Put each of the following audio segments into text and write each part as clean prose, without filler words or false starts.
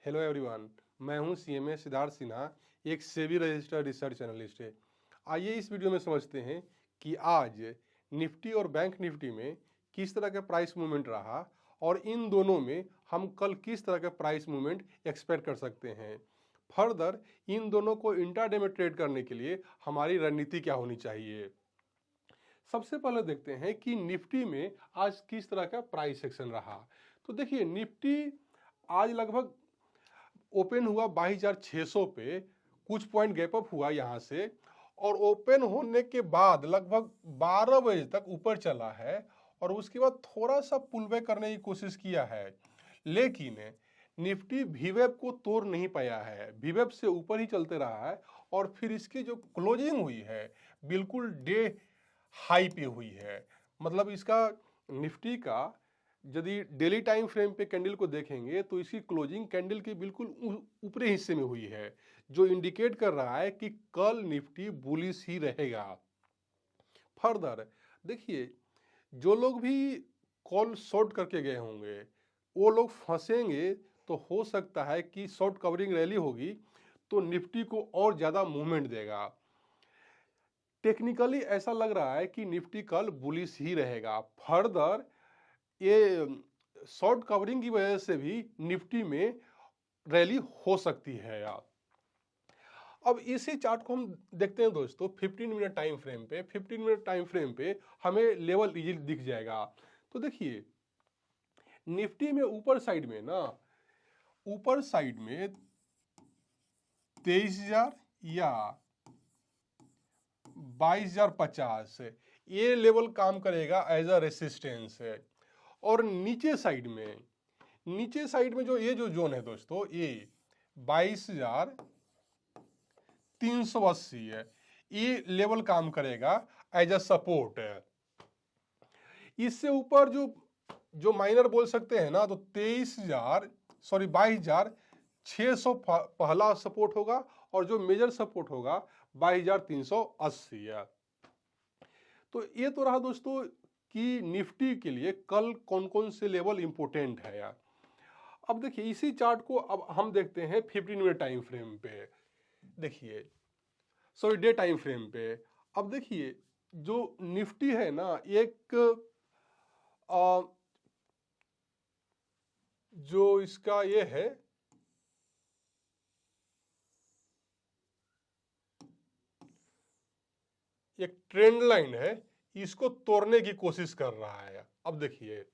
Hello everyone, मैं हूं CMA Siddharth Sinha, एक सेबी रजिस्टर्ड रिसर्च एनालिस्ट है। आइए इस वीडियो में समझते हैं कि आज निफ्टी और बैंक निफ्टी में किस तरह का प्राइस मूवमेंट रहा और इन दोनों में हम कल किस तरह का प्राइस मूवमेंट एक्सपेक्ट कर सकते हैं। फर्दर इन दोनों को इंट्राडे में ट्रेड करने के लिए हमारी रणनीति क्या होनी चाहिए। सबसे पहले देखते हैं कि निफ्टी में आज किस तरह का प्राइस एक्शन रहा। तो देखिए, निफ्टी आज लगभग ओपन हुआ 22,600 पे, कुछ पॉइंट गैप अप हुआ यहाँ से और ओपन होने के बाद लगभग 12 बजे तक ऊपर चला है और उसके बाद थोड़ा सा पुल बैक करने की कोशिश किया है, लेकिन निफ्टी वीवेप को तोड़ नहीं पाया है। वीवेप से ऊपर ही चलते रहा है और फिर इसकी जो क्लोजिंग हुई है बिल्कुल डे हाई पे हुई है। मतलब इसका निफ्टी का यदि डेली टाइम फ्रेम पे कैंडल को देखेंगे तो इसकी क्लोजिंग कैंडल के बिल्कुल ऊपरी हिस्से में हुई है, जो इंडिकेट कर रहा है कि कल निफ्टी बुलिश ही रहेगा। फर्दर देखिए, जो लोग भी कॉल शॉर्ट करके गए होंगे वो लोग फंसेंगे, तो हो सकता है कि शॉर्ट कवरिंग रैली होगी तो निफ्टी को और ज़्यादा मूवमेंट देगा। टेक्निकली ऐसा लग रहा है कि निफ्टी कल बुलिश ही रहेगा। फर्दर ये शॉर्ट कवरिंग की वजह से भी निफ्टी में रैली हो सकती है यार। अब इसी चार्ट को हम देखते हैं दोस्तों 15 मिनट टाइम फ्रेम पे। 15 मिनट टाइम फ्रेम पे हमें लेवल इजीली दिख जाएगा। तो देखिए, निफ्टी में ऊपर साइड में ना, ऊपर साइड में 23,000 या 22,050 ये लेवल काम करेगा एज अ रेसिस्टेंस है। और नीचे साइड में जो ये जो जोन है दोस्तों, ये 22,380 है, ये लेवल काम करेगा एज अ सपोर्ट है। इससे ऊपर जो जो माइनर बोल सकते हैं ना, तो 22,600 पहला सपोर्ट होगा और जो मेजर सपोर्ट होगा 22,380 है। तो ये तो रहा दोस्तों कि निफ्टी के लिए कल कौन कौन से लेवल इंपोर्टेंट है यार। अब देखिए, इसी चार्ट को अब हम देखते हैं 15 मिनट टाइम फ्रेम पे। देखिए, सॉरी, डे टाइम फ्रेम पे। अब देखिए, जो निफ्टी है ना, एक जो इसका ये है, एक ट्रेंड लाइन है, इसको तोड़ने की कोशिश कर रहा है। अब देखिए,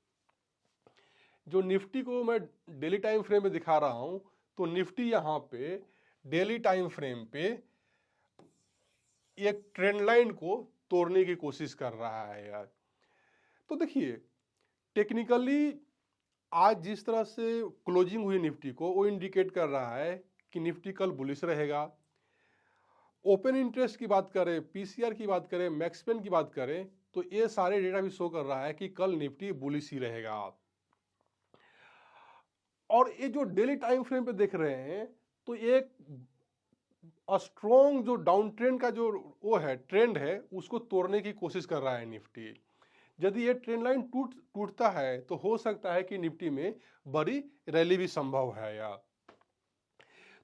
जो निफ्टी को मैं डेली टाइम फ्रेम में दिखा रहा हूं, तो निफ्टी यहां पे डेली टाइम फ्रेम पे एक ट्रेंड लाइन को तोड़ने की कोशिश कर रहा है यार। तो देखिए, टेक्निकली आज जिस तरह से क्लोजिंग हुई निफ्टी को, वो इंडिकेट कर रहा है कि निफ्टी कल बुलिश रहेगा। ओपन इंटरेस्ट की बात करें, पीसीआर की बात करें, मैक्सपेन की बात करें, तो ये सारे डेटा भी शो कर रहा है कि कल निफ्टी बुलिश ही रहेगा। और ये जो डेली टाइम फ्रेम पे देख रहे हैं, तो एक स्ट्रॉन्ग जो डाउन ट्रेंड का जो वो है, ट्रेंड है, उसको तोड़ने की कोशिश कर रहा है निफ्टी। यदि ये ट्रेंड लाइन टूटता है तो हो सकता है कि निफ्टी में बड़ी रैली भी संभव है यार।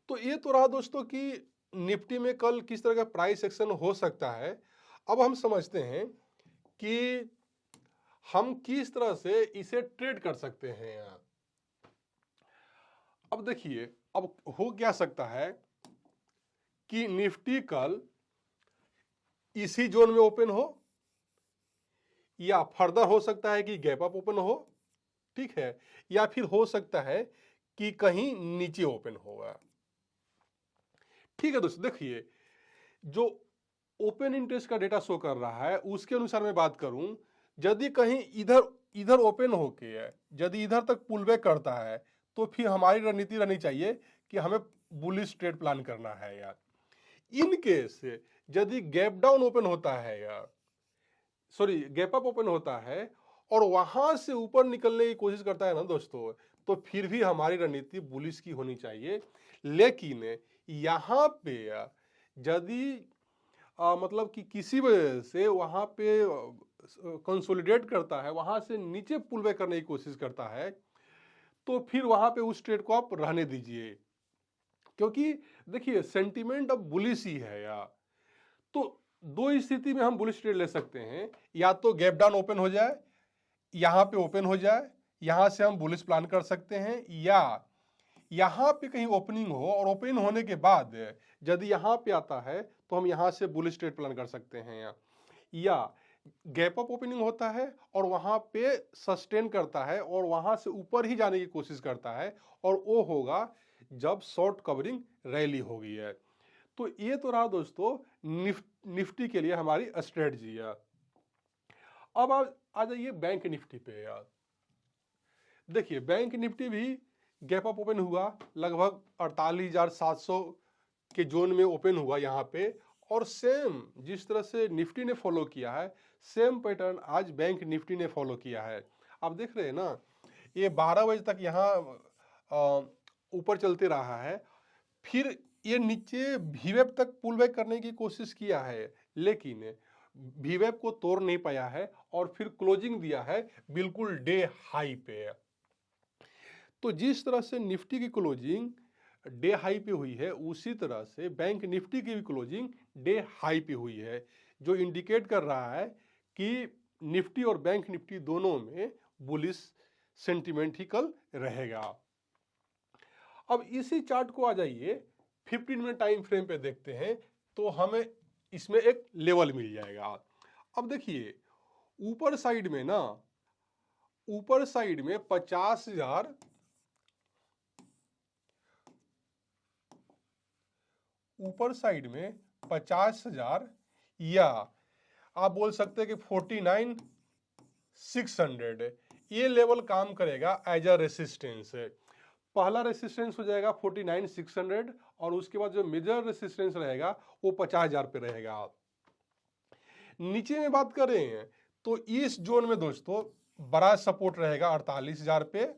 तो ये तो रहा दोस्तों कि निफ्टी में कल किस तरह का प्राइस एक्शन हो सकता है। अब हम समझते हैं कि हम किस तरह से इसे ट्रेड कर सकते हैं यार। अब देखिए, अब हो क्या सकता है कि निफ्टी कल इसी जोन में ओपन हो, या फर्दर हो सकता है कि गैप अप ओपन हो, ठीक है, या फिर हो सकता है कि कहीं नीचे ओपन होगा। ठीक है दोस्तों, देखिए, जो ओपन इंटरेस्ट का डेटा शो कर रहा है उसके अनुसार मैं बात करूं, यदि कहीं इधर इधर ओपन होके है, यदि इधर तक पुल बैक करता है, तो फिर हमारी रणनीति रहनी चाहिए कि हमें बुलिश ट्रेड प्लान करना है यार। इन केस यदि गैप डाउन ओपन होता है यार, सॉरी, गैप अप ओपन होता है और वहां से ऊपर निकलने की कोशिश करता है ना दोस्तों, तो फिर भी हमारी रणनीति बुलिश की होनी चाहिए। लेकिन यहां पे यदि मतलब कि किसी वजह से वहां पे कंसोलिडेट करता है, वहां से नीचे पुल बैक करने की कोशिश करता है, तो फिर वहां पे उस ट्रेड को आप रहने दीजिए, क्योंकि देखिए सेंटीमेंट अब बुलिश ही है यार। तो दो स्थिति में हम बुलिश ट्रेड ले सकते हैं, या तो गैप डाउन ओपन हो जाए, यहाँ पे ओपन हो जाए, यहां से हम बुलिश प्लान कर सकते हैं, या यहाँ पे कहीं ओपनिंग हो और ओपन होने के बाद यदि यहाँ पे आता है तो हम यहाँ से बुलिश ट्रेड प्लान कर सकते हैं, या गैप अप ओपनिंग होता है और वहां पे सस्टेन करता है और वहां से ऊपर ही जाने की कोशिश करता है, और वो होगा जब शॉर्ट कवरिंग रैली होगी है। तो ये तो रहा दोस्तों निफ्टी के लिए हमारी स्ट्रेटजी है। अब आ जाइए बैंक निफ्टी पे यार। देखिए बैंक निफ्टी भी गैप अप ओपन हुआ, लगभग 48,700 के जोन में ओपन हुआ यहाँ पे, और सेम जिस तरह से निफ्टी ने फॉलो किया है सेम पैटर्न आज बैंक निफ्टी ने फॉलो किया है। आप देख रहे हैं ना, ये 12 बजे तक यहाँ ऊपर चलते रहा है, फिर ये नीचे वीवेप तक पुल बैक करने की कोशिश किया है, लेकिन वीवेप को तोड़ नहीं पाया है और फिर क्लोजिंग दिया है बिल्कुल डे हाई पे। तो जिस तरह से निफ्टी की क्लोजिंग डे हाई पे हुई है, उसी तरह से बैंक निफ्टी की भी क्लोजिंग डे हाई पे हुई है, जो इंडिकेट कर रहा है कि निफ्टी और बैंक निफ्टी दोनों में बुलिश सेंटीमेंट ही कल रहेगा। अब इसी चार्ट को आ जाइए 15 मिनट टाइम फ्रेम पे देखते हैं, तो हमें इसमें एक लेवल मिल जाएगा। अब देखिए ऊपर साइड में ना, ऊपर साइड में 50,000, ऊपर साइड में 50,000, या आप बोल सकते हैं कि 49,600, ये लेवल काम करेगा एज अ रेसिस्टेंस। पहला रेसिस्टेंस हो जाएगा 49,600 और उसके बाद जो मेजर रेसिस्टेंस रहेगा वो 50,000 पे रहेगा। नीचे में बात करें तो इस जोन में दोस्तों बड़ा सपोर्ट रहेगा 48,000 पे,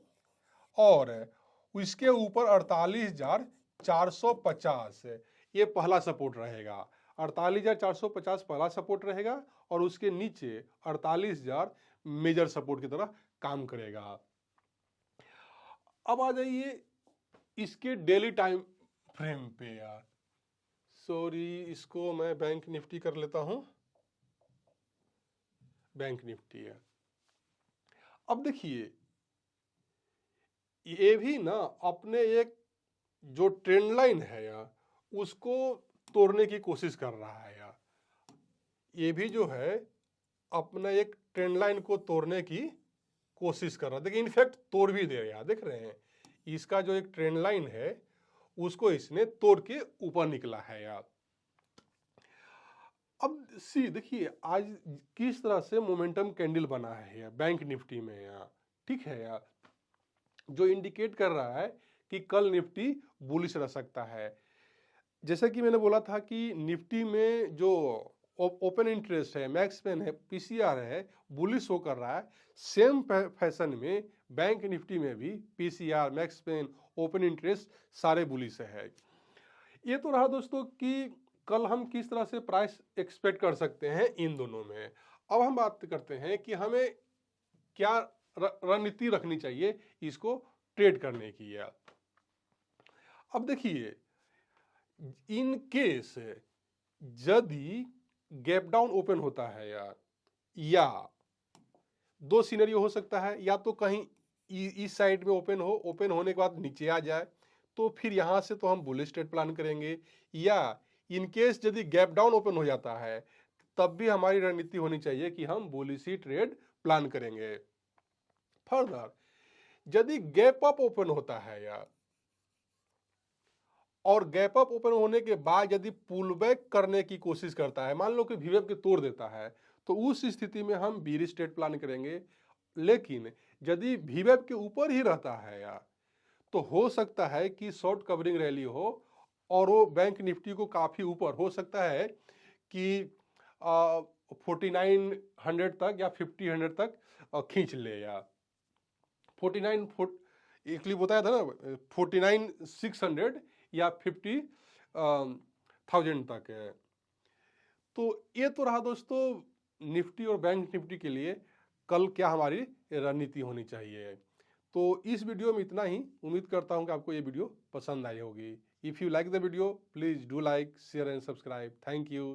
और इसके ऊपर 48,450 ये पहला सपोर्ट रहेगा। 48,450 पहला सपोर्ट रहेगा और उसके नीचे 48,000 मेजर सपोर्ट की तरह काम करेगा। अब आ जाइए इसके डेली टाइम फ्रेम पे यार। सॉरी, इसको मैं बैंक निफ्टी कर लेता हूं, बैंक निफ्टी है। अब देखिए ये भी ना अपने एक जो ट्रेंड लाइन है यार उसको तोड़ने की कोशिश कर रहा है यार। ये भी जो है अपना एक ट्रेंड लाइन को तोड़ने की कोशिश कर रहा है। देखिए इनफैक्ट तोड़ भी दे रहा है, देख रहे हैं इसका जो एक ट्रेंड लाइन है उसको इसने तोड़ के ऊपर निकला है यार। अब देखिए आज किस तरह से मोमेंटम कैंडल बना है यार बैंक निफ्टी में यार, ठीक है यार, जो इंडिकेट कर रहा है कि कल निफ्टी बुलिश रह सकता है। जैसा कि मैंने बोला था कि निफ्टी में जो ओपन इंटरेस्ट है, मैक्स पेन है, पीसीआर है, बुलिश शो कर रहा है, सेम फैशन में बैंक निफ्टी में भी PCR, max pain, open interest सारे बुलिश है। ये तो रहा दोस्तों कि कल हम किस तरह से प्राइस एक्सपेक्ट कर सकते हैं इन दोनों में। अब हम बात करते हैं कि हमें क्या रणनीति रखनी चाहिए इसको ट्रेड करने की यार। अब देखिए इन केस यदि गैप डाउन ओपन होता है यार, या दो सिनेरियो हो सकता है, या तो कहीं इस साइड में ओपन हो, ओपन होने के बाद नीचे आ जाए तो फिर यहां से तो हम बुलिश ट्रेड प्लान करेंगे, या इन केस यदि गैप डाउन ओपन हो जाता है तब भी हमारी रणनीति होनी चाहिए कि हम बुलिश ही ट्रेड प्लान करेंगे। फर्दर यदि गैप अप ओपन होता है यार, और गैप अप ओपन होने के बाद यदि पुल बैक करने की कोशिश करता है, मान लो कि वीवेप के तोड़ देता है, तो उस स्थिति में हम बीरिश ट्रेड प्लान करेंगे। लेकिन यदि वीवेप के ऊपर ही रहता है यार, तो हो सकता है कि शॉर्ट कवरिंग रैली हो और वो बैंक निफ्टी को काफी ऊपर, हो सकता है कि 4900 तक या 5000 तक खींच ले यार। एक क्लिप बताया था ना 49,600 या 50,000 तक है। तो ये तो रहा दोस्तों निफ्टी और बैंक निफ्टी के लिए कल क्या हमारी रणनीति होनी चाहिए। तो इस वीडियो में इतना ही। उम्मीद करता हूँ कि आपको ये वीडियो पसंद आई होगी। If you like the video please do like, share and subscribe. Thank you.